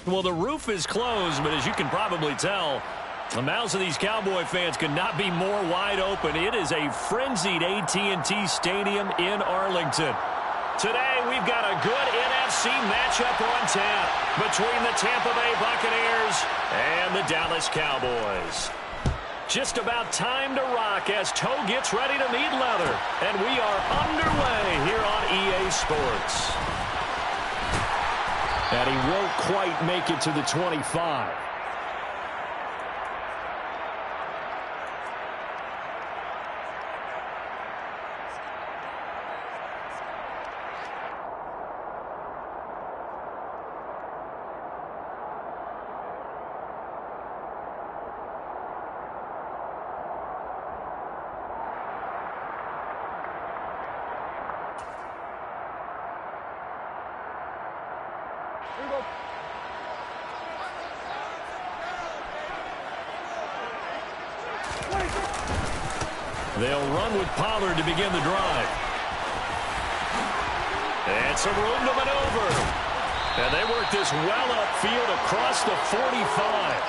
Well, the roof is closed, but as you can probably tell, the mouths of these Cowboy fans could not be more wide open. It is a frenzied AT&T Stadium in Arlington. Today, we've got a good NFC matchup on tap between the Tampa Bay Buccaneers and the Dallas Cowboys. Just about time to rock as Toe gets ready to meet leather. And we are underway here on EA Sports. And he won't quite make it to the 25. They'll run with Pollard to begin the drive. And some room to maneuver. And they work this well upfield across the 45.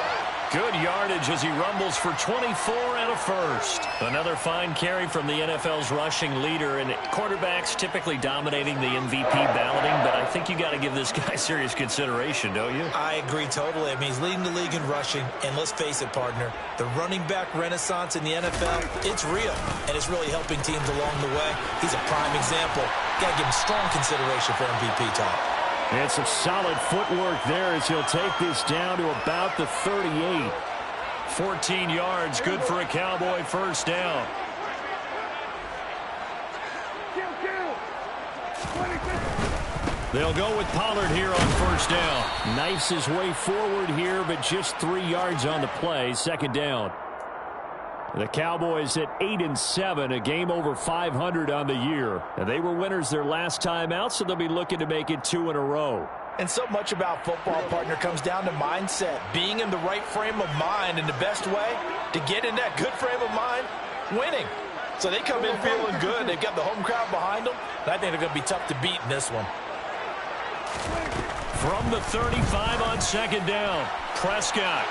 Good yardage as he rumbles for 24 and a first. Another fine carry from the NFL's rushing leader, and quarterbacks typically dominating the MVP balloting, but I think you got to give this guy serious consideration, don't you? I agree totally. I mean, he's leading the league in rushing, and let's face it, partner, the running back renaissance in the NFL, it's real, and it's really helping teams along the way. He's a prime example. Got to give him strong consideration for MVP talk. And some solid footwork there as he'll take this down to about the 38. 14 yards, good for a Cowboy first down. They'll go with Pollard here on first down. Knifes his way forward here, but just 3 yards on the play. Second down. The Cowboys at 8-7, a game over 500 on the year. And they were winners their last time out, so they'll be looking to make it 2 in a row. And so much about football, partner, comes down to mindset. Being in the right frame of mind, and the best way to get in that good frame of mind, winning. So they come in feeling good. They've got the home crowd behind them. And I think they're going to be tough to beat in this one. From the 35 on second down, Prescott.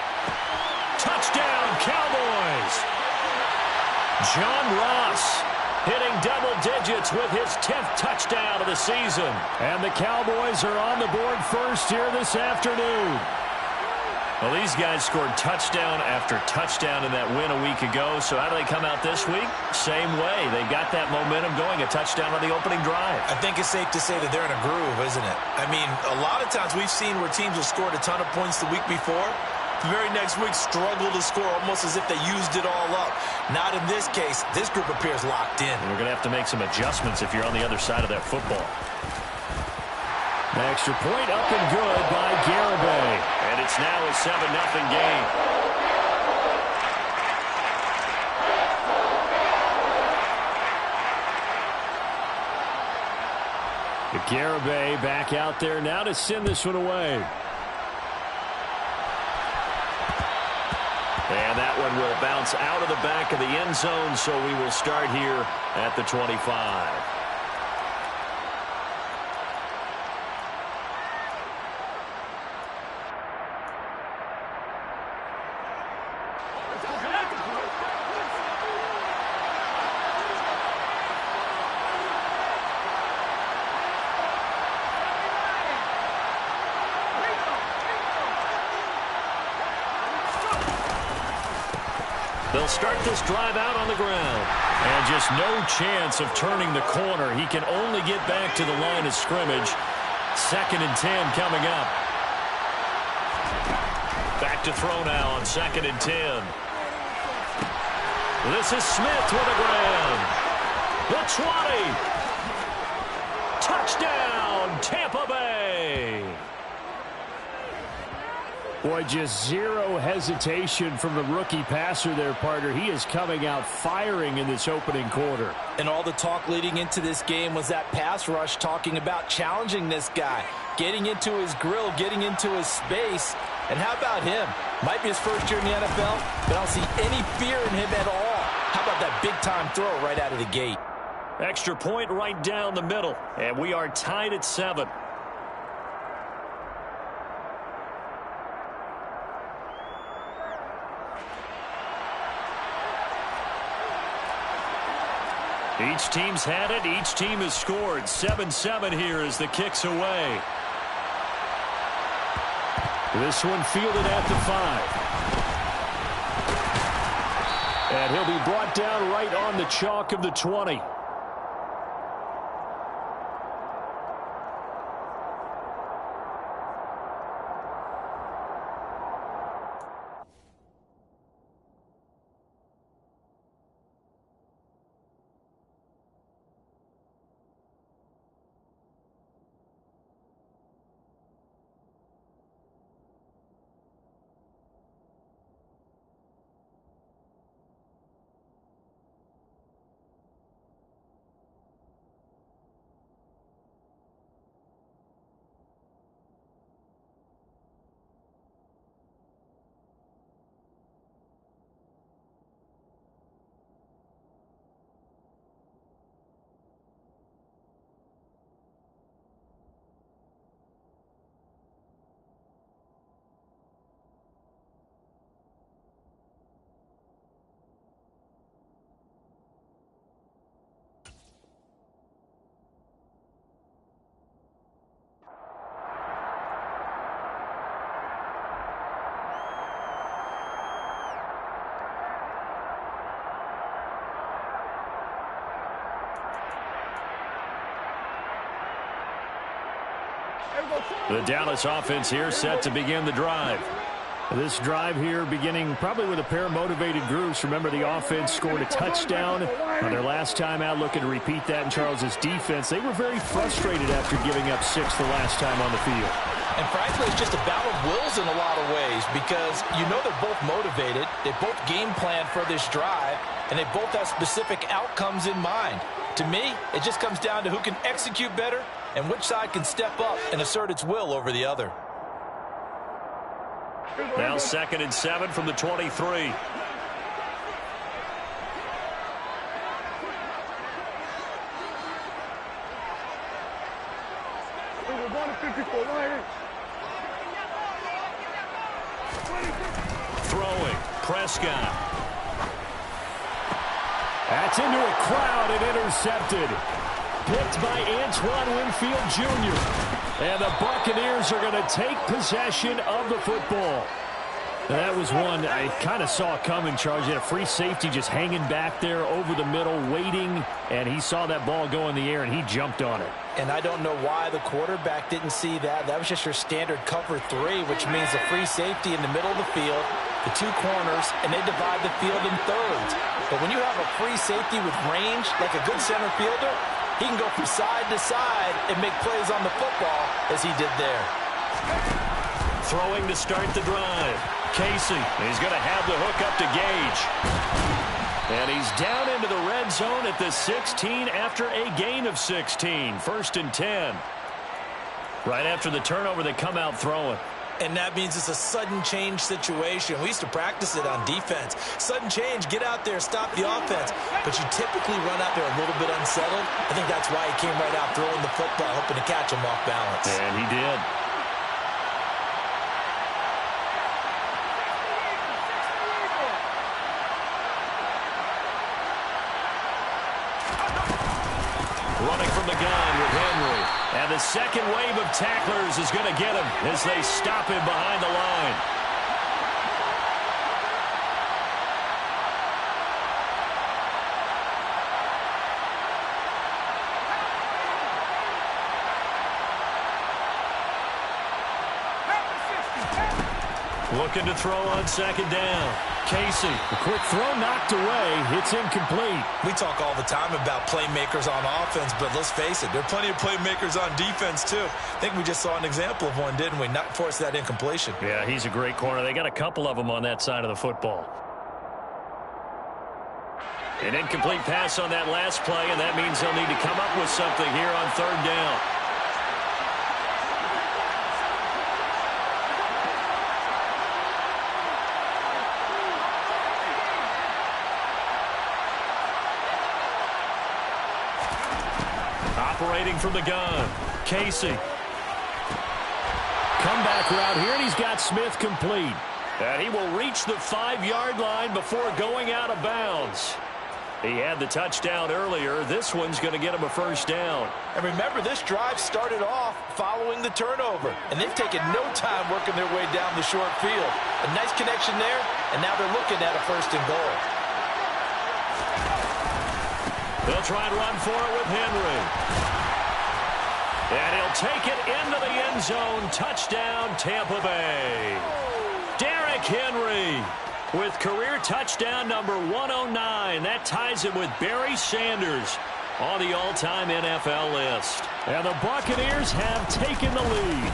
Touchdown, Cowboys. John Ross hitting double digits with his 10th touchdown of the season. And the Cowboys are on the board first here this afternoon. Well, these guys scored touchdown after touchdown in that win a week ago. So how do they come out this week? Same way. They got that momentum going, a touchdown on the opening drive. I think it's safe to say that they're in a groove, isn't it? I mean, a lot of times we've seen where teams have scored a ton of points the week before. The very next week struggle to score almost as if they used it all up. Not in this case. This group appears locked in. And we're going to have to make some adjustments if you're on the other side of that football. The extra point up and good by Garibay. And it's now a 7-0 game. Garibay back out there now to send this one away. And that one will bounce out of the back of the end zone, so we will start here at the 25. They'll start this drive out on the ground. And just no chance of turning the corner. He can only get back to the line of scrimmage. 2nd and 10 coming up. Back to throw now on 2nd and 10. This is Smith with a grab. The 20. Touchdown, Tampa Bay. Boy, just zero hesitation from the rookie passer there, partner. He is coming out firing in this opening quarter. And all the talk leading into this game was that pass rush talking about challenging this guy, getting into his grill, getting into his space. And how about him? Might be his first year in the NFL, but I don't see any fear in him at all. How about that big-time throw right out of the gate? Extra point right down the middle, and we are tied at 7. Each team's had it. Each team has scored. 7-7 here as the kick's away. This one fielded at the 5. And he'll be brought down right on the chalk of the 20. The Dallas offense here set to begin the drive. This drive here beginning probably with a pair of motivated groups. Remember, the offense scored a touchdown on their last time out, looking to repeat that in Charles's defense. They were very frustrated after giving up 6 the last time on the field. And frankly, it's just a battle of wills in a lot of ways because you know they're both motivated. They both game plan for this drive, and they both have specific outcomes in mind. To me, it just comes down to who can execute better and which side can step up and assert its will over the other. Now 2nd and 7 from the 23. Throwing, Prescott. That's into a crowd and intercepted. Picked by Antoine Winfield Jr. And the Buccaneers are going to take possession of the football. That was one I kind of saw coming, Charles. You had a free safety just hanging back there over the middle, waiting, and he saw that ball go in the air, and he jumped on it. And I don't know why the quarterback didn't see that. That was just your standard cover 3, which means a free safety in the middle of the field, the 2 corners, and they divide the field in thirds. But when you have a free safety with range, like a good center fielder, he can go from side to side and make plays on the football as he did there. Throwing to start the drive. Casey, he's going to have the hook up to Gage. And he's down into the red zone at the 16 after a gain of 16. 1st and 10. Right after the turnover, they come out throwing. And that means it's a sudden change situation. We used to practice it on defense. Sudden change, get out there, stop the offense. But you typically run out there a little bit unsettled. I think that's why he came right out throwing the football, hoping to catch him off balance. And he did. Running from the gun with Henry. And the second wave of tacklers is going to get him as they stop him behind the line. Looking to throw on 2nd down. Casey, a quick throw knocked away. It's incomplete. We talk all the time about playmakers on offense, but let's face it, there are plenty of playmakers on defense, too. I think we just saw an example of one, didn't we? Not force that incompletion. Yeah, he's a great corner. They got a couple of them on that side of the football. An incomplete pass on that last play, and that means they'll need to come up with something here on 3rd down. Operating from the gun, Casey. Comeback route here, and he's got Smith complete. And he will reach the 5-yard line before going out of bounds. He had the touchdown earlier. This one's going to get him a first down. And remember, this drive started off following the turnover, and they've taken no time working their way down the short field. A nice connection there, and now they're looking at a first and goal. They'll try and run for it with Henry. And he'll take it into the end zone. Touchdown, Tampa Bay. Derrick Henry with career touchdown number 109. That ties him with Barry Sanders on the all-time NFL list. And the Buccaneers have taken the lead.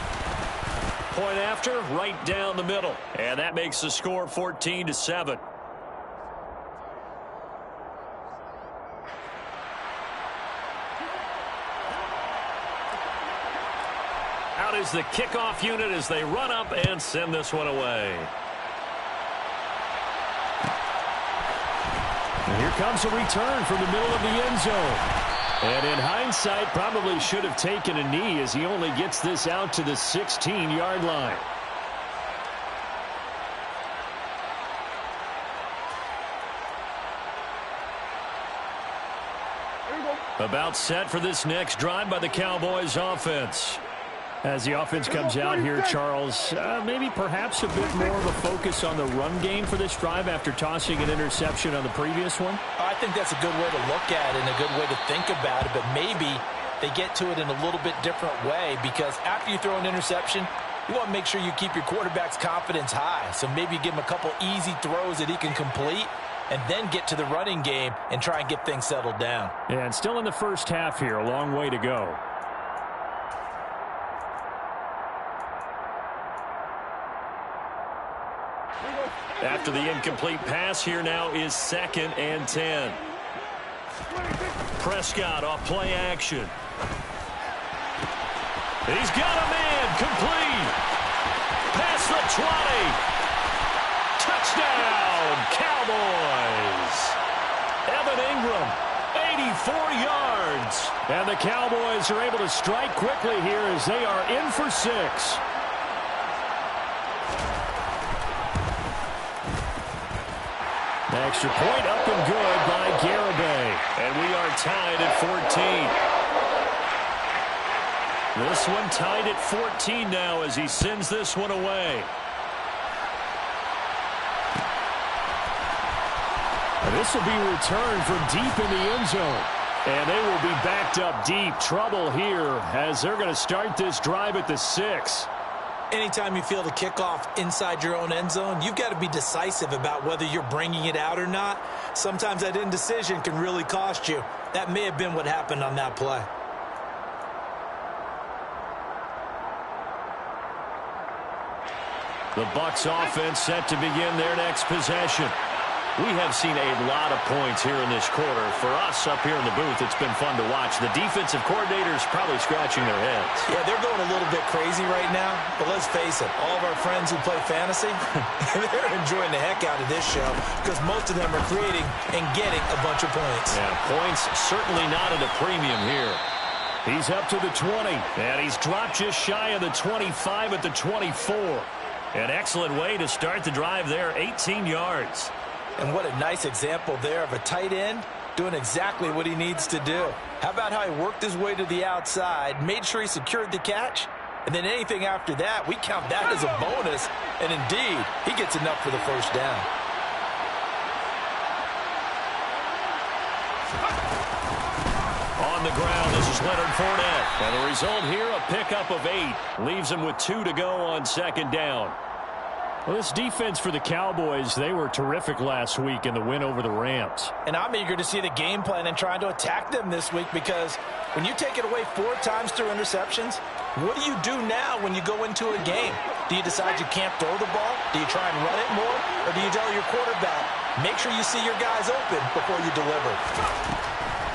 Point after, right down the middle. And that makes the score 14-7. Out is the kickoff unit as they run up and send this one away. And here comes a return from the middle of the end zone. And in hindsight, probably should have taken a knee as he only gets this out to the 16-yard line. About set for this next drive by the Cowboys offense. As the offense comes out here, Charles, maybe perhaps a bit more of a focus on the run game for this drive after tossing an interception on the previous one? I think that's a good way to look at it and a good way to think about it, but maybe they get to it in a little bit different way because after you throw an interception, you want to make sure you keep your quarterback's confidence high. So maybe you give him a couple easy throws that he can complete and then get to the running game and try and get things settled down. Yeah, and still in the first half here, a long way to go. After the incomplete pass, here now is 2nd and 10. Prescott off play action. He's got a man complete. Past the 20. Touchdown, Cowboys. Evan Ingram, 84 yards. And the Cowboys are able to strike quickly here as they are in for 6. Extra point up and good by Garibay. And we are tied at 14. This one tied at 14 now as he sends this one away. And this will be returned from deep in the end zone. And they will be backed up deep. Trouble here as they're going to start this drive at the 6. Anytime you feel the kickoff inside your own end zone, you've got to be decisive about whether you're bringing it out or not. Sometimes that indecision can really cost you. That may have been what happened on that play. The Bucs offense set to begin their next possession. We have seen a lot of points here in this quarter. For us up here in the booth, it's been fun to watch. The defensive coordinators probably scratching their heads. Yeah, they're going a little bit crazy right now. But let's face it, all of our friends who play fantasy, they're enjoying the heck out of this show because most of them are creating and getting a bunch of points. Yeah, points certainly not at a premium here. He's up to the 20, and he's dropped just shy of the 25 at the 24. An excellent way to start the drive there, 18 yards. And what a nice example there of a tight end doing exactly what he needs to do. How about how he worked his way to the outside, made sure he secured the catch, and then anything after that, we count that as a bonus. And indeed, he gets enough for the first down. On the ground, this is Leonard Fournette. And the result here, a pickup of 8. Leaves him with 2 to go on 2nd down. Well, this defense for the Cowboys, they were terrific last week in the win over the Rams. And I'm eager to see the game plan and trying to attack them this week because when you take it away 4 times through interceptions, what do you do now when you go into a game? Do you decide you can't throw the ball? Do you try and run it more? Or do you tell your quarterback, make sure you see your guys open before you deliver?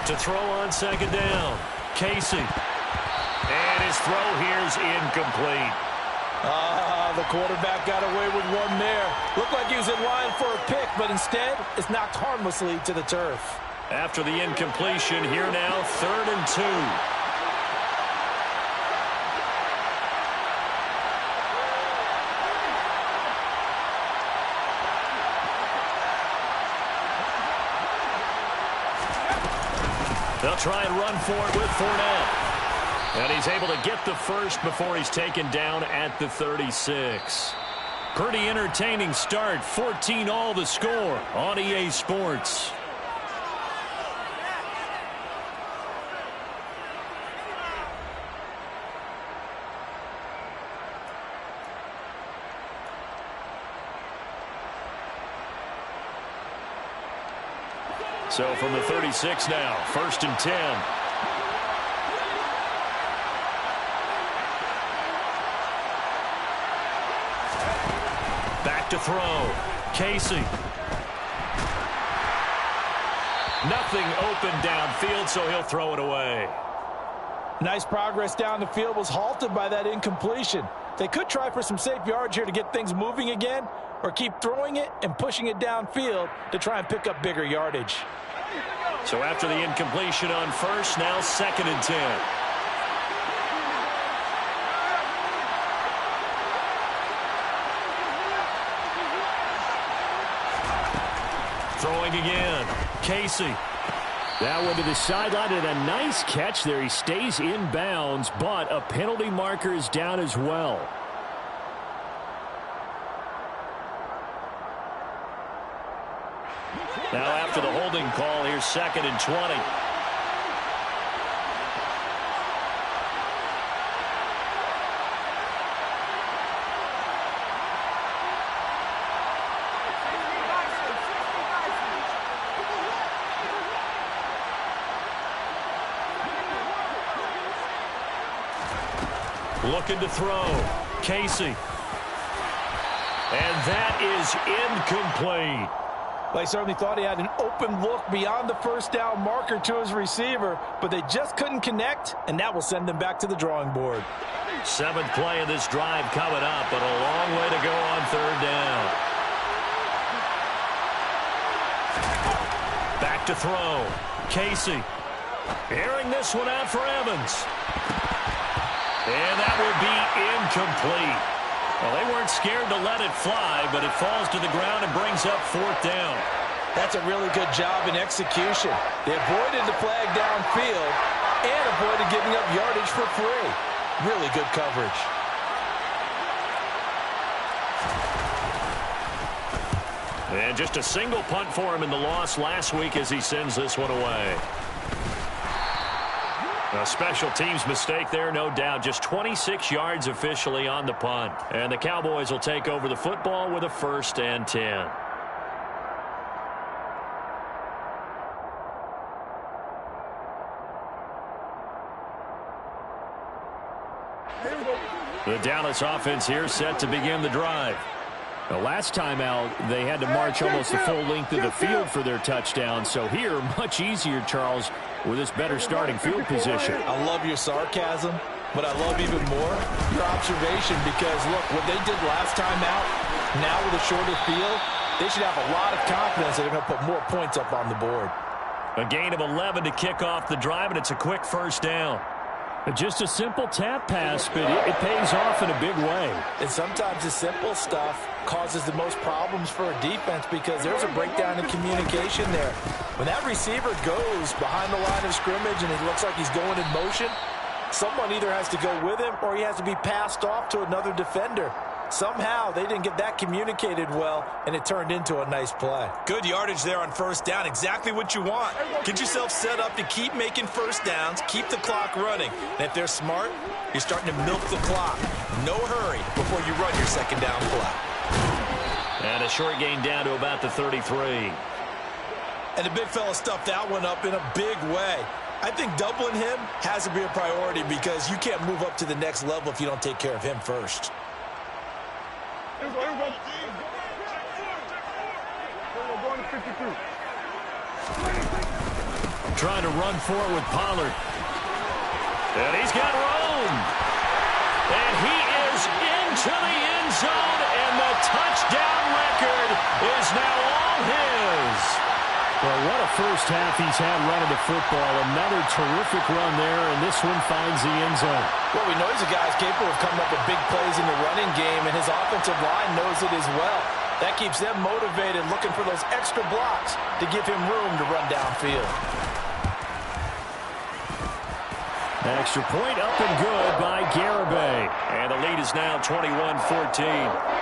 To throw on 2nd down, Casey. And his throw here's incomplete. The quarterback got away with one there. Looked like he was in line for a pick, but instead, it's knocked harmlessly to the turf. After the incompletion, here now, 3rd and 2. They'll try and run for it with Fournette. And he's able to get the first before he's taken down at the 36. Pretty entertaining start. 14-all the score on EA Sports. So from the 36 now, 1st and 10. Back to throw. Casey. Nothing open downfield, so he'll throw it away. Nice progress down the field was halted by that incompletion. They could try for some safe yards here to get things moving again, or keep throwing it and pushing it downfield to try and pick up bigger yardage. So after the incompletion on first, now 2nd and 10. Throwing again. Casey. That one to the sideline, and a nice catch there. He stays in bounds, but a penalty marker is down as well. Now after the holding call, here's 2nd and 20. Looking to throw. Casey. And that is incomplete. They certainly thought he had an open look beyond the first down marker to his receiver, but they just couldn't connect, and that will send them back to the drawing board. 7th play of this drive coming up, but a long way to go on 3rd down. Back to throw. Casey. Airing this one out for Evans. And that will be incomplete. Well, they weren't scared to let it fly, but it falls to the ground and brings up 4th down. That's a really good job in execution. They avoided the flag downfield and avoided giving up yardage for free. Really good coverage. And just a single punt for him in the loss last week as he sends this one away. A special teams mistake there, no doubt. Just 26 yards officially on the punt. And the Cowboys will take over the football with a 1st and 10. The Dallas offense here set to begin the drive. The last time out, they had to march almost the full length of the field for their touchdown. So here, much easier, Charles, with this better starting field position. I love your sarcasm, but I love even more your observation because, look, what they did last time out, now with a shorter field, they should have a lot of confidence that they're going to put more points up on the board. A gain of 11 to kick off the drive, and it's a quick 1st down. Just a simple tap pass, but it pays off in a big way. And sometimes the simple stuff causes the most problems for a defense because there's a breakdown in communication there. When that receiver goes behind the line of scrimmage and it looks like he's going in motion, someone either has to go with him or he has to be passed off to another defender. Somehow they didn't get that communicated well, and it turned into a nice play. Good yardage there on 1st down. Exactly what you want. Get yourself set up to keep making 1st downs, keep the clock running. And if they're smart, you're starting to milk the clock. No hurry before you run your 2nd down play. And a short gain down to about the 33. And the big fella stuffed that one up in a big way. I think doubling him has to be a priority because you can't move up to the next level if you don't take care of him first. Trying to run for it with Pollard. And he's got room. And he is into the end zone, and the touchdown record is now all his. Well, what a first half he's had running the football. Another terrific run there, and this one finds the end zone. Well, we know he's a guy who's capable of coming up with big plays in the running game, and his offensive line knows it as well. That keeps them motivated, looking for those extra blocks to give him room to run downfield. Extra point up and good by Garibay. And the lead is now 21-14.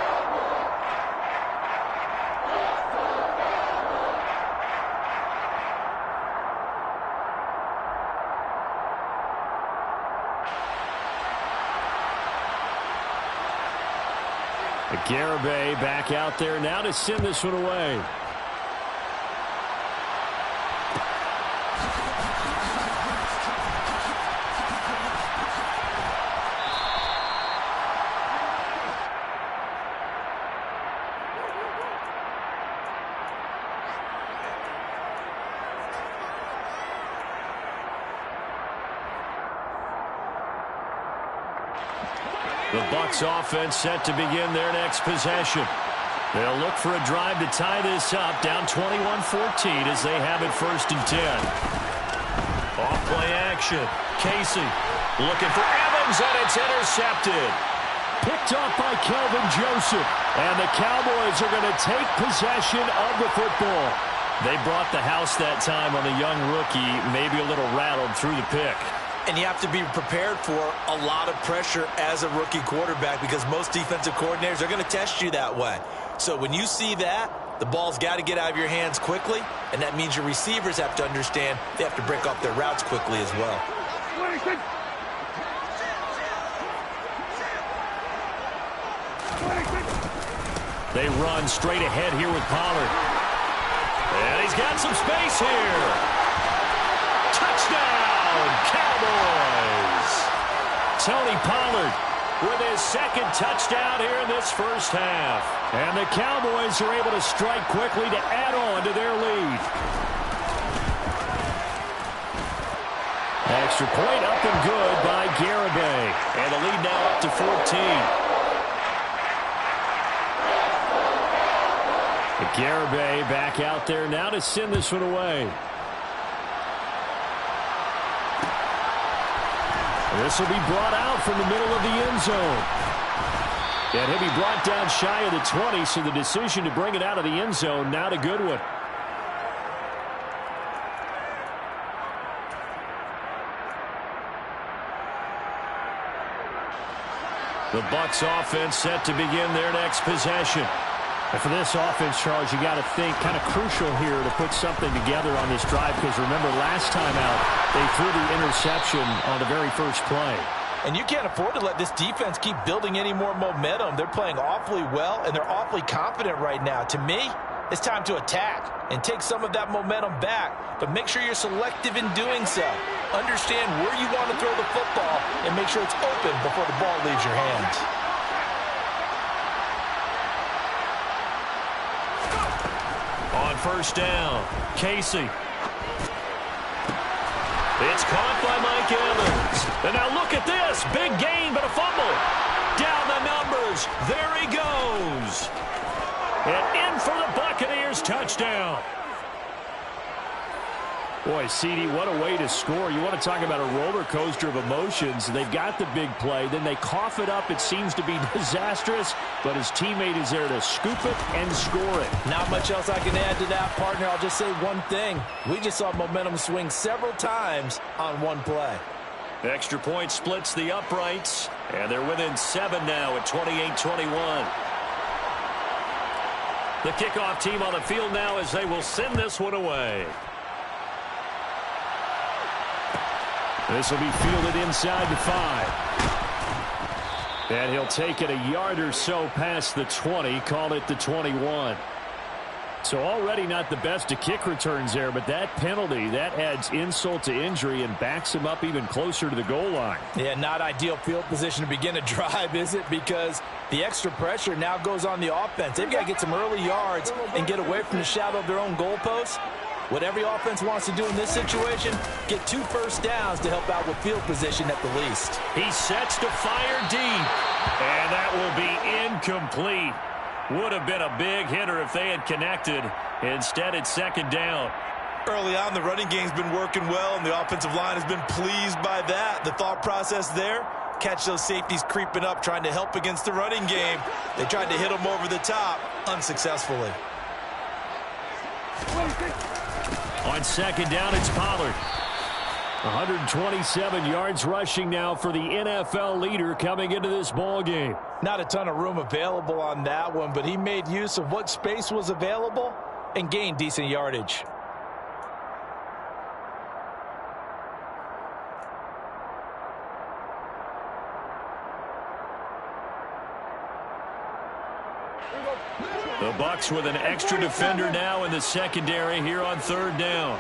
Garibay back out there now to send this one away. The Bucs offense set to begin their next possession. They'll look for a drive to tie this up, down 21-14 as they have it 1st and 10. Off-play action. Casey looking for Evans, and it's intercepted. Picked off by Kelvin Joseph. And the Cowboys are going to take possession of the football. They brought the house that time on the young rookie, maybe a little rattled through the pick. And you have to be prepared for a lot of pressure as a rookie quarterback because most defensive coordinators are going to test you that way. So when you see that, the ball's got to get out of your hands quickly, and that means your receivers have to understand they have to break off their routes quickly as well. They run straight ahead here with Pollard. And he's got some space here. Touchdown, Cowboys! Tony Pollard with his 2nd touchdown here in this first half. And the Cowboys are able to strike quickly to add on to their lead. Extra point up and good by Garibay. And the lead now up to 14. Garibay back out there now to send this one away. This will be brought out from the middle of the end zone. And he'll be brought down shy of the 20, so the decision to bring it out of the end zone, not a good one. The Bucs offense set to begin their next possession. And for this offense, Charles, you got to think kind of crucial here to put something together on this drive because remember last time out they threw the interception on the very first play. And you can't afford to let this defense keep building any more momentum. They're playing awfully well, and they're awfully confident right now. To me, it's time to attack and take some of that momentum back, but make sure you're selective in doing so. Understand where you want to throw the football and make sure it's open before the ball leaves your hands. On 1st down, Casey. It's caught by Mike Evans. And now look at this. Big gain, but a fumble. Down the numbers. There he goes. And in for the Buccaneers touchdown. Boy, CD, what a way to score. You want to talk about a roller coaster of emotions. They've got the big play. Then they cough it up. It seems to be disastrous, but his teammate is there to scoop it and score it. Not much else I can add to that, partner. I'll just say one thing. We just saw momentum swing several times on one play. Extra point splits the uprights, and they're within 7 now at 28-21. The kickoff team on the field now as they will send this one away. This will be fielded inside the 5. And he'll take it a yard or so past the 20, call it the 21. So already not the best of kick returns there, but that penalty, that adds insult to injury and backs him up even closer to the goal line. Yeah, not ideal field position to begin a drive, is it? Because the extra pressure now goes on the offense. They've got to get some early yards and get away from the shadow of their own goalposts. What every offense wants to do in this situation, get 2 first downs to help out with field position at the least. He sets to fire deep, and that will be incomplete. Would have been a big hitter if they had connected. Instead, it's 2nd down. Early on, the running game's been working well, and the offensive line has been pleased by that. The thought process there, catch those safeties creeping up, trying to help against the running game. They tried to hit them over the top, unsuccessfully. On 2nd down, it's Pollard. 127 yards rushing now for the NFL leader coming into this ball game. Not a ton of room available on that one, but he made use of what space was available and gained decent yardage. The Bucs with an extra defender now in the secondary here on third down.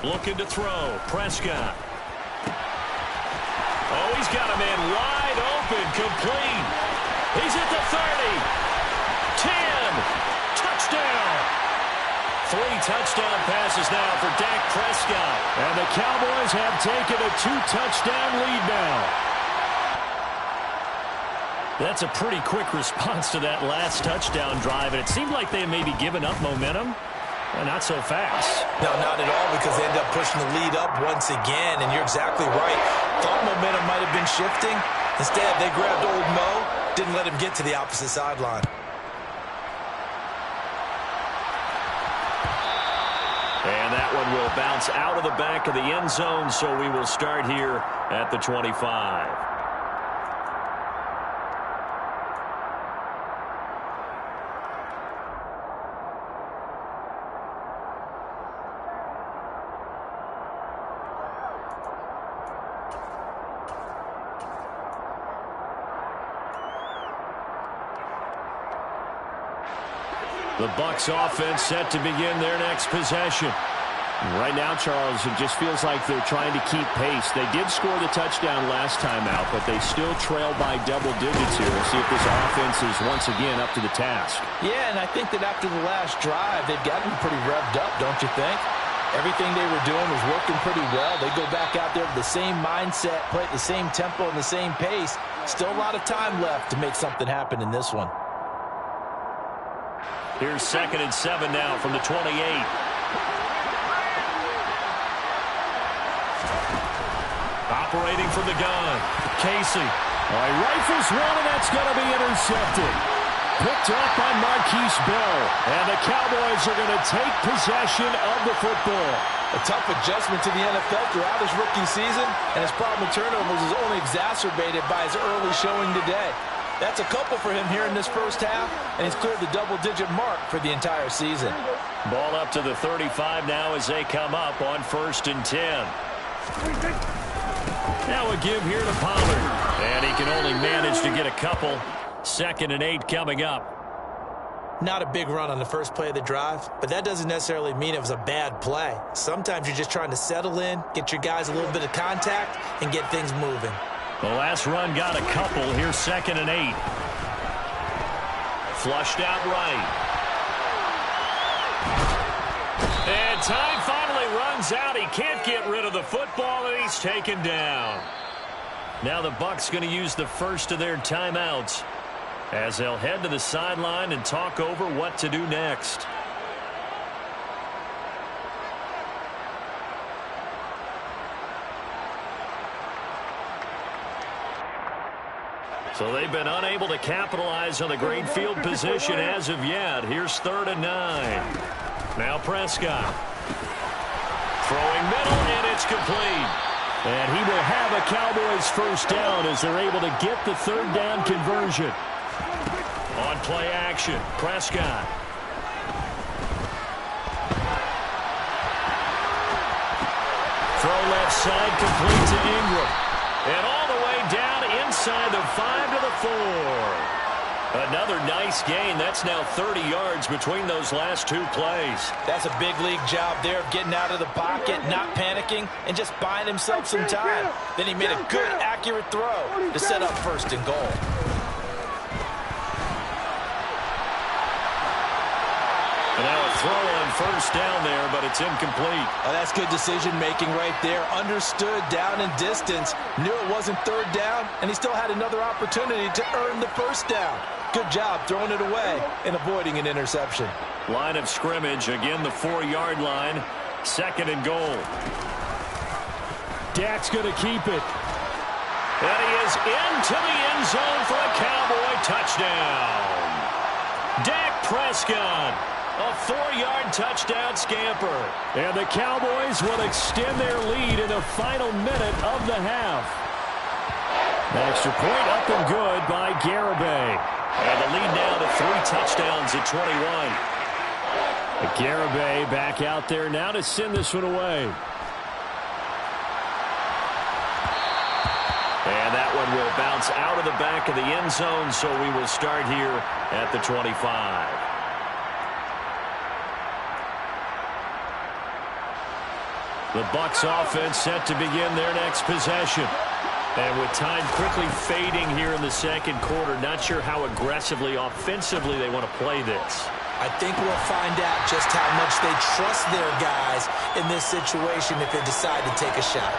Looking to throw. Prescott. Oh, he's got a man wide open. Complete. He's at the 30. 10. Touchdown. 3 touchdown passes now for Dak Prescott. And the Cowboys have taken a 2-touchdown lead now. That's a pretty quick response to that last touchdown drive, and it seemed like they had maybe given up momentum. Not so fast. No, not at all, because they ended up pushing the lead up once again, and you're exactly right. Thought momentum might have been shifting. Instead, they grabbed old Mo, didn't let him get to the opposite sideline. And that one will bounce out of the back of the end zone, so we will start here at the 25. The Bucs offense set to begin their next possession. Right now, Charles, it just feels like they're trying to keep pace. They did score the touchdown last time out, but they still trail by double digits here. We'll see if this offense is once again up to the task. Yeah, and I think that after the last drive, they've got to be pretty revved up, don't you think? Everything they were doing was working pretty well. They go back out there with the same mindset, play at the same tempo and the same pace. Still a lot of time left to make something happen in this one. Here's 2nd and 7 now from the 28. Operating from the gun. Casey. He rifles one, and that's going to be intercepted. Picked up by Marquise Bell. And the Cowboys are going to take possession of the football. A tough adjustment to the NFL throughout his rookie season, and his problem with turnovers is only exacerbated by his early showing today. That's a couple for him here in this first half, and he's cleared the double-digit mark for the entire season. Ball up to the 35 now as they come up on 1st and 10. Now a give here to Pollard. And he can only manage to get a couple. 2nd and 8 coming up. Not a big run on the first play of the drive, but that doesn't necessarily mean it was a bad play. Sometimes you're just trying to settle in, get your guys a little bit of contact, and get things moving. The last run got a couple. Here's 2nd and 8. Flushed out right. And time finally runs out. He can't get rid of the football, and he's taken down. Now the Bucs going to use the first of their timeouts as they'll head to the sideline and talk over what to do next. So they've been unable to capitalize on the great field position as of yet. Here's 3rd and 9. Now Prescott. Throwing middle, and it's complete. And he will have a Cowboys first down as they're able to get the 3rd down conversion. On play action, Prescott. Throw left side, complete to Ingram. And all the way down inside the 5 to the 4. Another nice gain. That's now 30 yards between those last 2 plays. That's a big league job there of getting out of the pocket, not panicking, and just buying himself some time. Then he made a good, accurate throw to set up 1st and goal. And now a throw on 1st down there, but it's incomplete. Oh, that's good decision-making right there. Understood down and distance. Knew it wasn't 3rd down, and he still had another opportunity to earn the 1st down. Good job throwing it away and avoiding an interception. Line of scrimmage, again the 4-yard line. 2nd and goal. Dak's going to keep it. And he is into the end zone for a Cowboy touchdown. Dak Prescott A 4-yard touchdown scamper. And the Cowboys will extend their lead in the final minute of the half. An extra point up and good by Garibay. And the lead now to 3 touchdowns at 21. Garibay back out there now to send this one away. And that one will bounce out of the back of the end zone, so we will start here at the 25. The Bucs offense set to begin their next possession. And with time quickly fading here in the second quarter, not sure how aggressively, offensively they want to play this. I think we'll find out just how much they trust their guys in this situation if they decide to take a shot.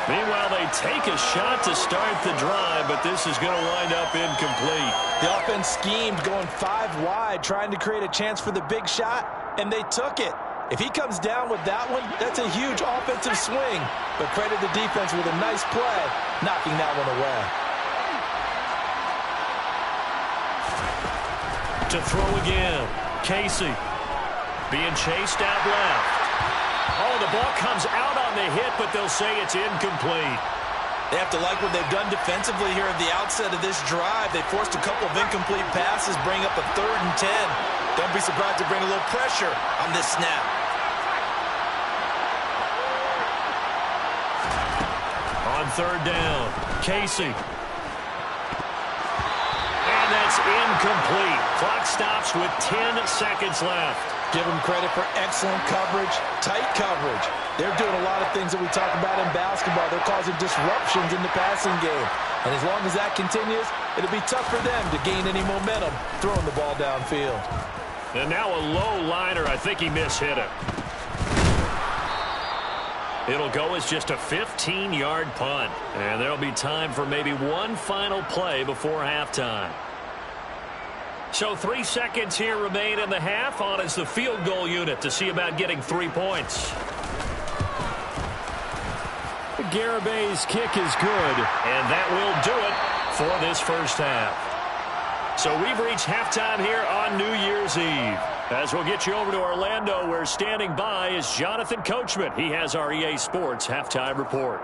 Meanwhile, they take a shot to start the drive, but this is going to wind up incomplete. The offense schemed going 5 wide, trying to create a chance for the big shot, and they took it. If he comes down with that one, that's a huge offensive swing. But credit the defense with a nice play, knocking that one away. To throw again, Casey being chased out left. Oh, the ball comes out on the hit, but they'll say it's incomplete. They have to like what they've done defensively here at the outset of this drive. They forced a couple of incomplete passes, bring up a 3rd and 10. Don't be surprised to bring a little pressure on this snap. On 3rd down, Casey. And that's incomplete. Clock stops with 10 seconds left. Give them credit for excellent coverage, tight coverage. They're doing a lot of things that we talk about in basketball. They're causing disruptions in the passing game. And as long as that continues, it'll be tough for them to gain any momentum throwing the ball downfield. And now a low liner. I think he mishit it. It'll go as just a 15-yard punt. And there'll be time for maybe one final play before halftime. So 3 seconds here remain in the half. On is the field goal unit to see about getting 3 points. Garibay's kick is good. And that will do it for this first half. So we've reached halftime here on New Year's Eve. As we'll get you over to Orlando, where standing by is Jonathan Coachman. He has our EA Sports halftime report.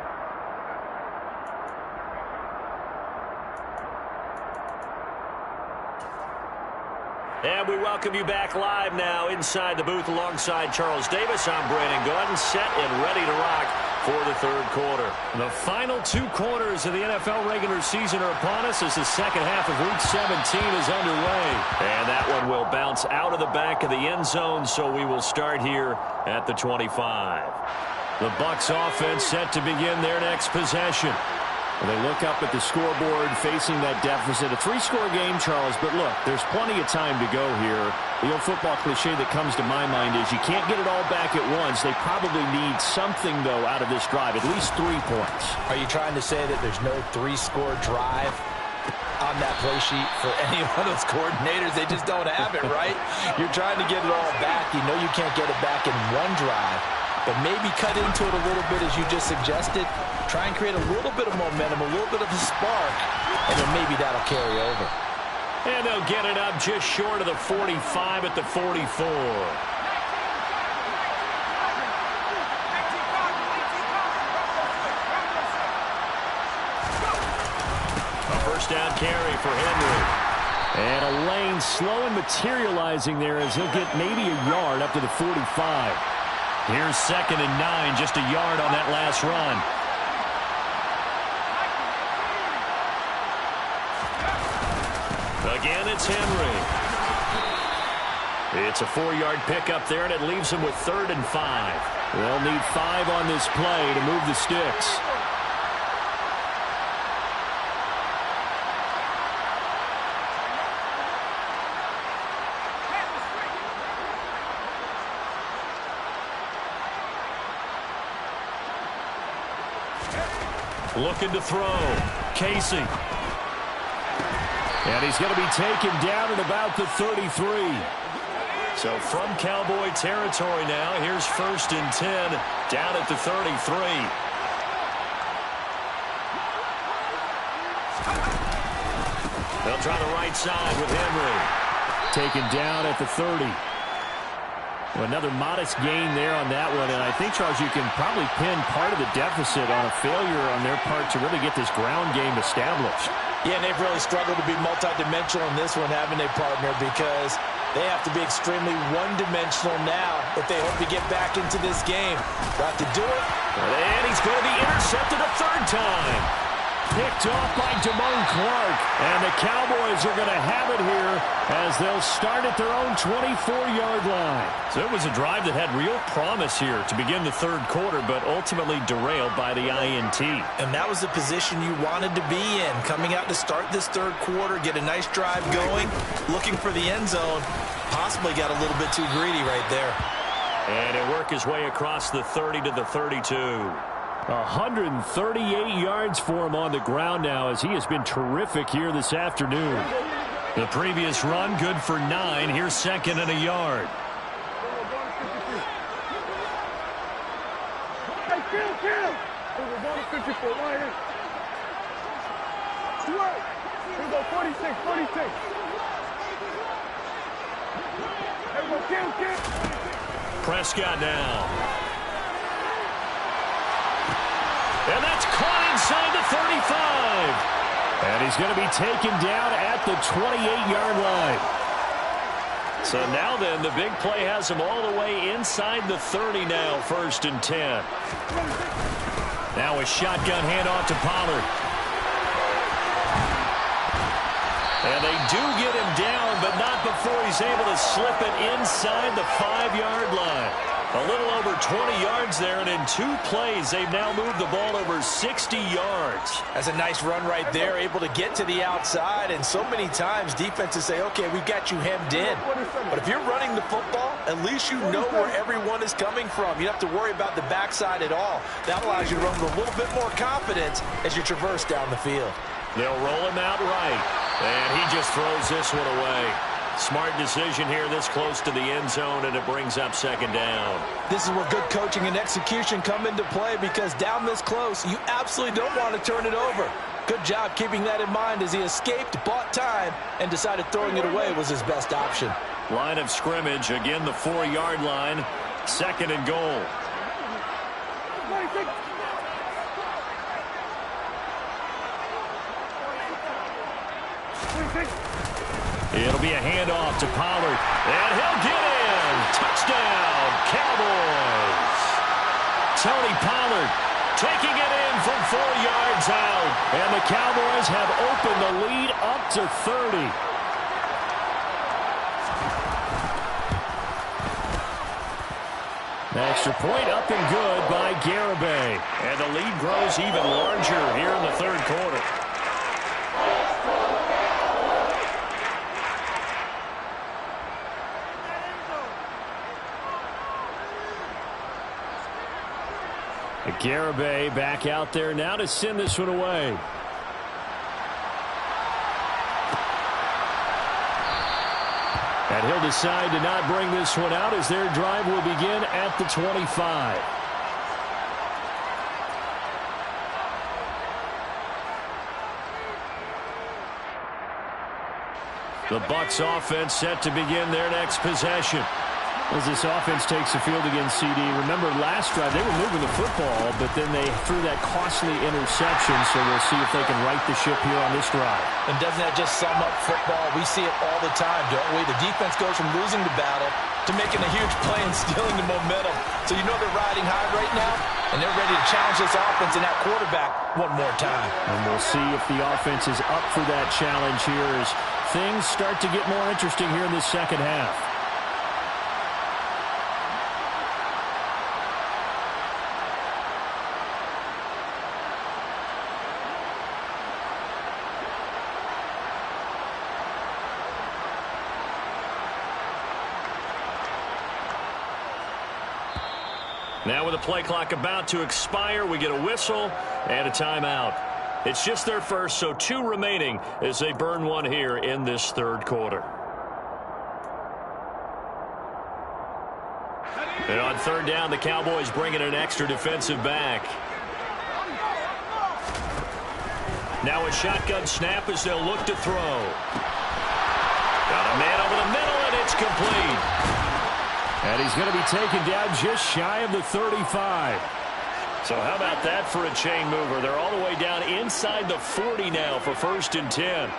And we welcome you back live now inside the booth alongside Charles Davis. I'm Brandon Gordon, set and ready to rock for the third quarter. The final 2 quarters of the NFL regular season are upon us as the second half of Week 17 is underway. And that one will bounce out of the back of the end zone, so we will start here at the 25. The Bucs offense set to begin their next possession. Well, they look up at the scoreboard facing that deficit. A 3-score game, Charles, but look, there's plenty of time to go here. The old football cliche that comes to my mind is you can't get it all back at once. They probably need something, though, out of this drive, at least 3 points. Are you trying to say that there's no 3-score drive on that play sheet for any one of those coordinators? They just don't have it, right? You're trying to get it all back. You know you can't get it back in one drive, but maybe cut into it a little bit as you just suggested. Try and create a little bit of momentum, a little bit of a spark, and then maybe that'll carry over. And they'll get it up just short of the 45 at the 44. A first down carry for Henry. And a lane slow and materializing there as he'll get maybe a yard up to the 45. Here's 2nd and 9, just a yard on that last run. Again, it's Henry. It's a 4-yard pickup there, and it leaves him with 3rd and 5. They'll need 5 on this play to move the sticks. Looking to throw. Casey. And he's going to be taken down at about the 33. So from Cowboy territory now, here's 1st and 10 down at the 33. They'll try the right side with Henry. Taken down at the 30. Well, another modest gain there on that one, and I think, Charles, you can probably pin part of the deficit on a failure on their part to really get this ground game established. Yeah, and they've really struggled to be multidimensional in this one, haven't they, partner? Because they have to be extremely one-dimensional now if they hope to get back into this game. Got to do it. And he's going to be intercepted a third time. Picked off by Damone Clark. And the Cowboys are going to have it here as they'll start at their own 24-yard line. So it was a drive that had real promise here to begin the third quarter, but ultimately derailed by the INT. And that was the position you wanted to be in, coming out to start this third quarter, get a nice drive going, looking for the end zone. Possibly got a little bit too greedy right there. And he'll work his way across the 30 to the 32. 138 yards for him on the ground now as he has been terrific here this afternoon. The previous run good for 9. Here's second and a yard. Hey, kill. We're going to 54 right here. Here we go, 46. Here we go, kill. Prescott now. And that's caught inside the 35. And he's going to be taken down at the 28-yard line. So now then, the big play has him all the way inside the 30 now, 1st and 10. Now a shotgun handoff to Pollard. And they do get him down, but not before he's able to slip it inside the 5-yard line. A little over 20 yards there, and in 2 plays, they've now moved the ball over 60 yards. That's a nice run right there, able to get to the outside, and so many times defenses say, okay, we've got you hemmed in. But if you're running the football, at least you know where everyone is coming from. You don't have to worry about the backside at all. That allows you to run with a little bit more confidence as you traverse down the field. They'll roll him out right, and he just throws this one away. Smart decision here this close to the end zone, and it brings up second down. This is where good coaching and execution come into play, because down this close, you absolutely don't want to turn it over. Good job keeping that in mind as he escaped, bought time, and decided throwing it away was his best option. Line of scrimmage, again the 4-yard line, 2nd and goal. It'll be a handoff to Pollard, and he'll get in. Touchdown, Cowboys. Tony Pollard taking it in from 4 yards out, and the Cowboys have opened the lead up to 30. Extra point up and good by Garibay, and the lead grows even larger here in the third quarter. Garibay back out there now to send this one away. And he'll decide to not bring this one out as their drive will begin at the 25. The Bucs offense set to begin their next possession. As this offense takes the field against CD, remember last drive they were moving the football, but then they threw that costly interception, so we'll see if they can right the ship here on this drive. And doesn't that just sum up football? We see it all the time, don't we? The defense goes from losing the battle to making a huge play and stealing the momentum. So you know they're riding high right now, and they're ready to challenge this offense and that quarterback one more time. And we'll see if the offense is up for that challenge here as things start to get more interesting here in the second half. Now with the play clock about to expire, we get a whistle and a timeout. It's just their first, so 2 remaining as they burn one here in this third quarter. And on third down, the Cowboys bring in an extra defensive back. Now a shotgun snap as they'll look to throw. Got a man over the middle, and it's complete. And he's going to be taken down just shy of the 35. So how about that for a chain mover? They're all the way down inside the 40 now for 1st and 10.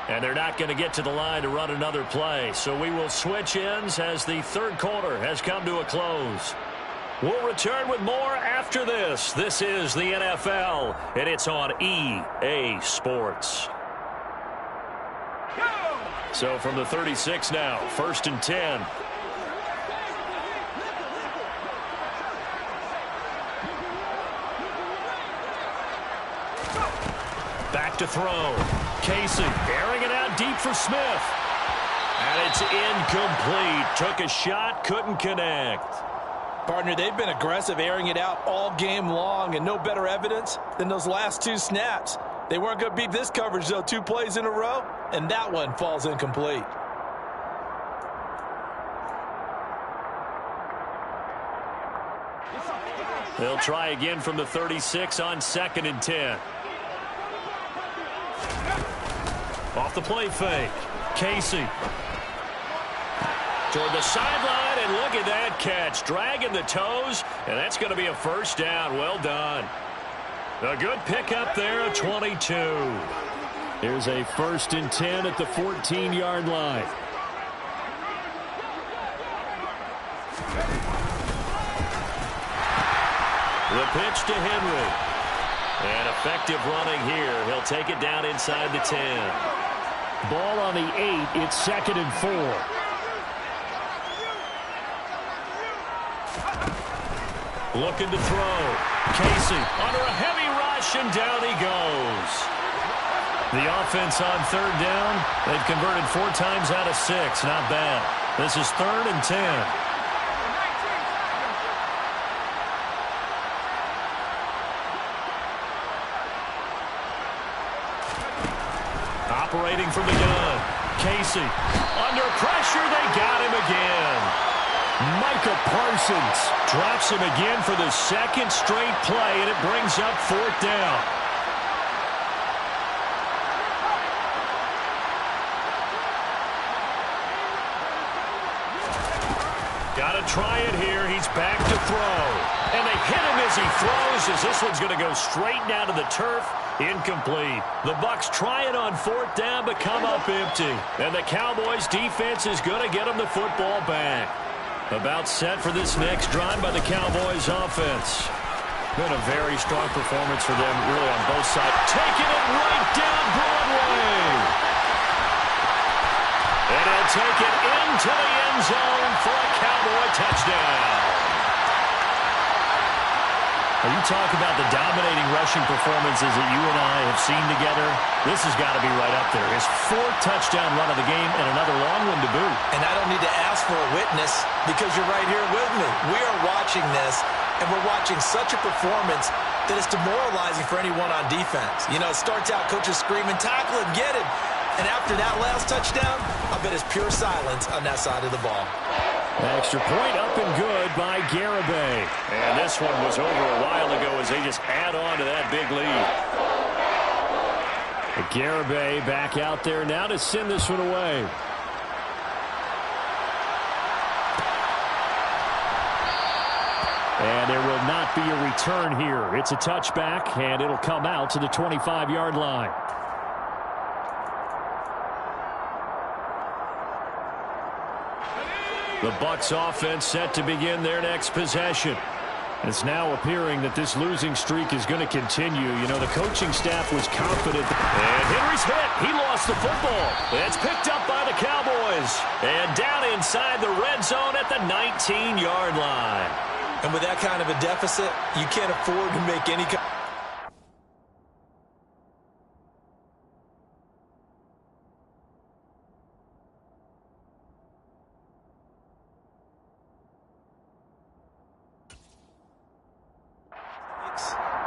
And they're not going to get to the line to run another play. So we will switch ends as the third quarter has come to a close. We'll return with more after this. This is the NFL, and it's on EA Sports. So from the 36 now, 1st and 10. Back to throw. Casey airing it out deep for Smith. And it's incomplete. Took a shot, couldn't connect. Partner, they've been aggressive airing it out all game long, and no better evidence than those last 2 snaps. They weren't going to beat this coverage, though, 2 plays in a row, and that one falls incomplete. They'll try again from the 36 on 2nd and 10. Off the play fake. Casey. Toward the sideline, and look at that catch. Dragging the toes, and that's going to be a 1st down. Well done. A good pickup there, 22. Here's a 1st and 10 at the 14-yard line. The pitch to Henry. And effective running here. He'll take it down inside the 10. Ball on the 8. It's 2nd and 4. Looking to throw. Casey under a heavy rush, and down he goes. The offense on 3rd down. They've converted 4 times out of 6. Not bad. This is 3rd and 10. Operating from the gun. Casey. Under pressure, they got him again. Micah Parsons drops him again for the 2nd straight play, and it brings up 4th down. Got to try it here. He's back to throw. And they hit him as he throws, as this one's going to go straight down to the turf. Incomplete. The Bucs try it on 4th down, but come up empty. And the Cowboys defense is going to get them the football back. About set for this next drive by the Cowboys offense. Been a very strong performance for them, really, on both sides. Taking it right down Broadway. And he'll take it into the end zone for a Cowboy touchdown. You talk about the dominating rushing performances that you and I have seen together. This has got to be right up there. His 4th touchdown run of the game, and another long one to boot. And I don't need to ask for a witness because you're right here with me. We are watching this, and we're watching such a performance that is demoralizing for anyone on defense. You know, it starts out coaches screaming, tackle him, get him. And after that last touchdown, I bet it's pure silence on that side of the ball. Extra point up and good by Garibay. And this one was over a while ago as they just add on to that big lead. Garibay back out there now to send this one away. And there will not be a return here. It's a touchback, and it'll come out to the 25-yard line. The Bucs offense set to begin their next possession. It's now appearing that this losing streak is going to continue. You know, the coaching staff was confident. And Henry's hit. He lost the football. It's picked up by the Cowboys. And down inside the red zone at the 19-yard line. And with that kind of a deficit, you can't afford to make any kind.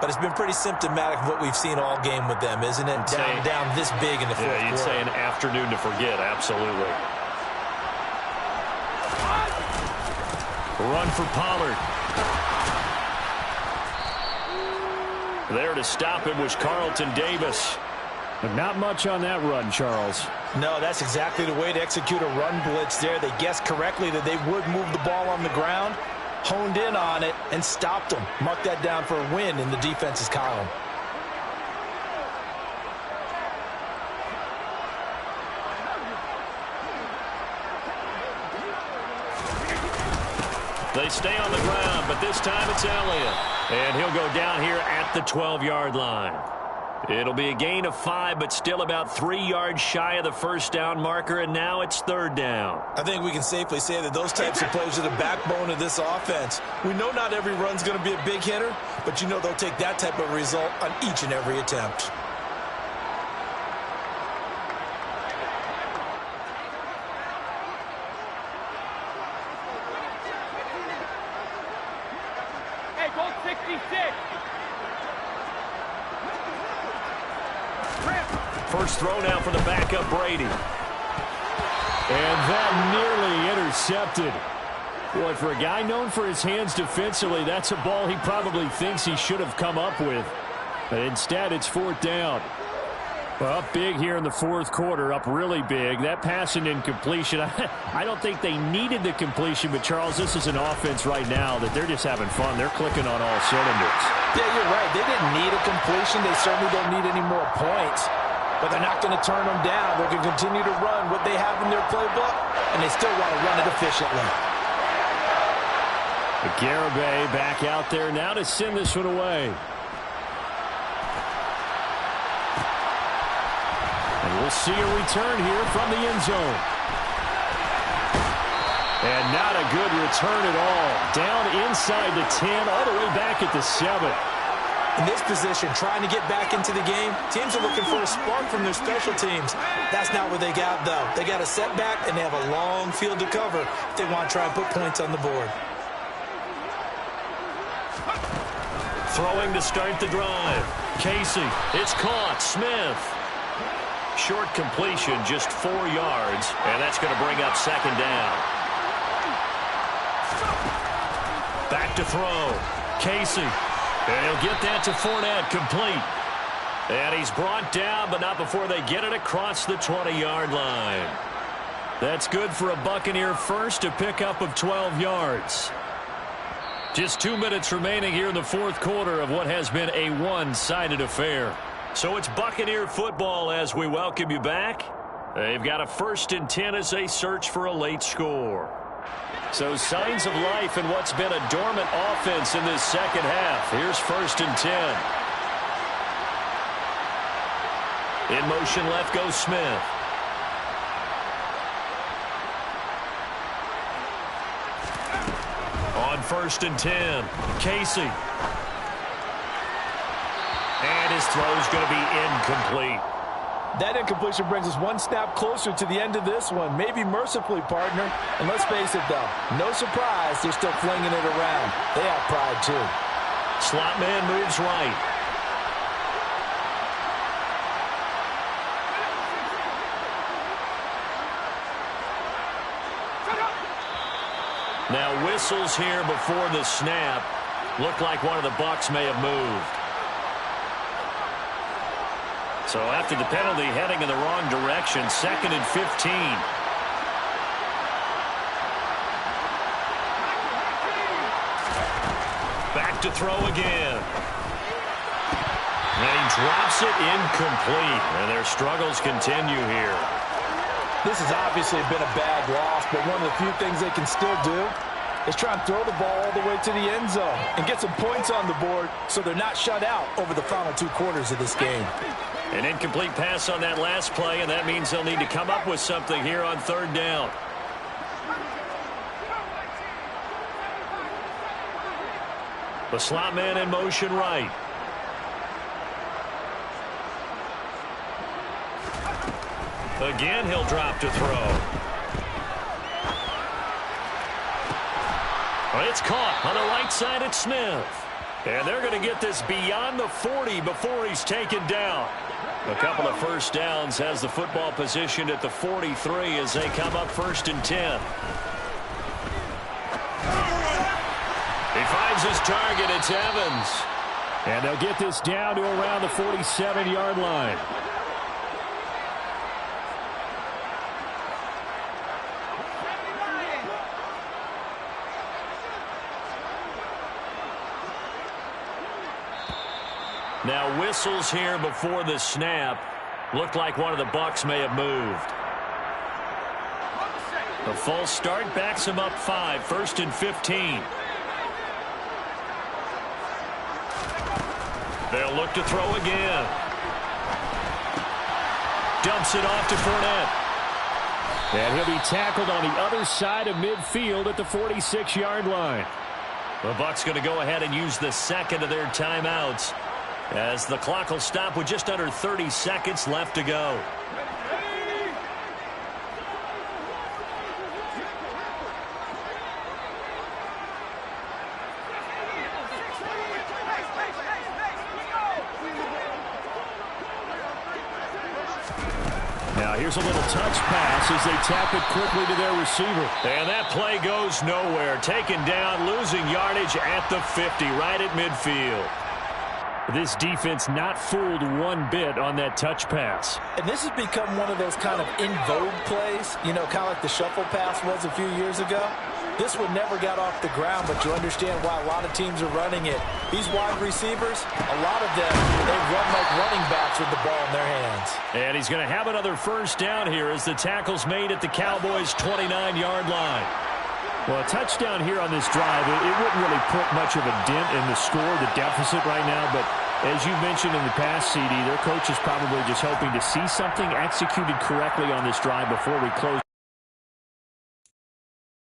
But it's been pretty symptomatic of what we've seen all game with them, isn't it? Down this big in the fourth quarter. You'd say an afternoon to forget, absolutely. Run for Pollard. There to stop him was Carlton Davis. But not much on that run, Charles. No, that's exactly the way to execute a run blitz there. They guessed correctly that they would move the ball on the ground, honed in on it, and stopped them. Mark that down for a win in the defense's column. They stay on the ground, but this time it's Elliott. And he'll go down here at the 12-yard line. It'll be a gain of 5, but still about 3 yards shy of the first down marker, and now it's third down. I think we can safely say that those types of plays are the backbone of this offense. We know not every run's going to be a big hitter, but you know they'll take that type of result on each and every attempt. Hey, go 66. First throw now for the backup Brady. And that nearly intercepted. Boy, for a guy known for his hands defensively, that's a ball he probably thinks he should have come up with. But instead, it's fourth down. Well, up big here in the fourth quarter, up really big. That pass and incompletion, I don't think they needed the completion, but Charles, this is an offense right now that they're just having fun. They're clicking on all cylinders. Yeah, you're right. They didn't need a completion. They certainly don't need any more points. But they're not going to turn them down. They're going to continue to run what they have in their playbook, and they still want to run it efficiently. Garibay back out there now to send this one away. And we'll see a return here from the end zone. And not a good return at all. Down inside the 10, all the way back at the 7. In this position, trying to get back into the game, teams are looking for a spark from their special teams. That's not what they got, though. They got a setback, and they have a long field to cover if they want to try and put points on the board. Throwing to start the drive. Casey, it's caught. Smith. Short completion, just 4 yards, and that's going to bring up second down. Back to throw. Casey. And he'll get that to Fournette, complete. And he's brought down, but not before they get it across the 20-yard line. That's good for a Buccaneer first, a pickup of 12 yards. Just 2 minutes remaining here in the fourth quarter of what has been a one-sided affair. So it's Buccaneer football as we welcome you back. They've got a 1st and 10 as they search for a late score. So signs of life in what's been a dormant offense in this second half. Here's 1st and 10. In motion left goes Smith. On 1st and 10, Casey. And his throw's going to be incomplete. That incompletion brings us one snap closer to the end of this one. Maybe mercifully, partner. And let's face it, though, no surprise, they're still flinging it around. They have pride, too. Slot man moves right. Now whistles here before the snap. Looked like one of the Bucs may have moved. So after the penalty, heading in the wrong direction, 2nd and 15. Back to throw again. And he drops it incomplete. And their struggles continue here. This has obviously been a bad loss, but one of the few things they can still do is try and throw the ball all the way to the end zone and get some points on the board so they're not shut out over the final 2 quarters of this game. An incomplete pass on that last play, and that means they'll need to come up with something here on 3rd down. The slot man in motion right. Again, he'll drop to throw. Well, it's caught on the right side at Smith. And they're going to get this beyond the 40 before he's taken down. A couple of first downs, has the football positioned at the 43 as they come up 1st and 10. He finds his target. It's Evans. And they'll get this down to around the 47-yard line. Now whistles here before the snap. Looked like one of the Bucs may have moved. The false start backs him up 5, 1st and 15. They'll look to throw again. Dumps it off to Fournette. And he'll be tackled on the other side of midfield at the 46-yard line. The Bucs going to go ahead and use the second of their timeouts, as the clock will stop with just under 30 seconds left to go. Now here's a little touch pass as they tap it quickly to their receiver. And that play goes nowhere. Taken down, losing yardage at the 50, right at midfield. This defense not fooled one bit on that touch pass. And this has become one of those kind of in vogue plays, you know, kind of like the shuffle pass was a few years ago. This one never got off the ground, but you understand why a lot of teams are running it. These wide receivers, a lot of them, they run like running backs with the ball in their hands. And he's going to have another first down here as the tackle's made at the Cowboys' 29-yard line. Well, a touchdown here on this drive, it wouldn't really put much of a dent in the score, the deficit right now. But as you mentioned in the past, CD, their coach is probably just hoping to see something executed correctly on this drive before we close.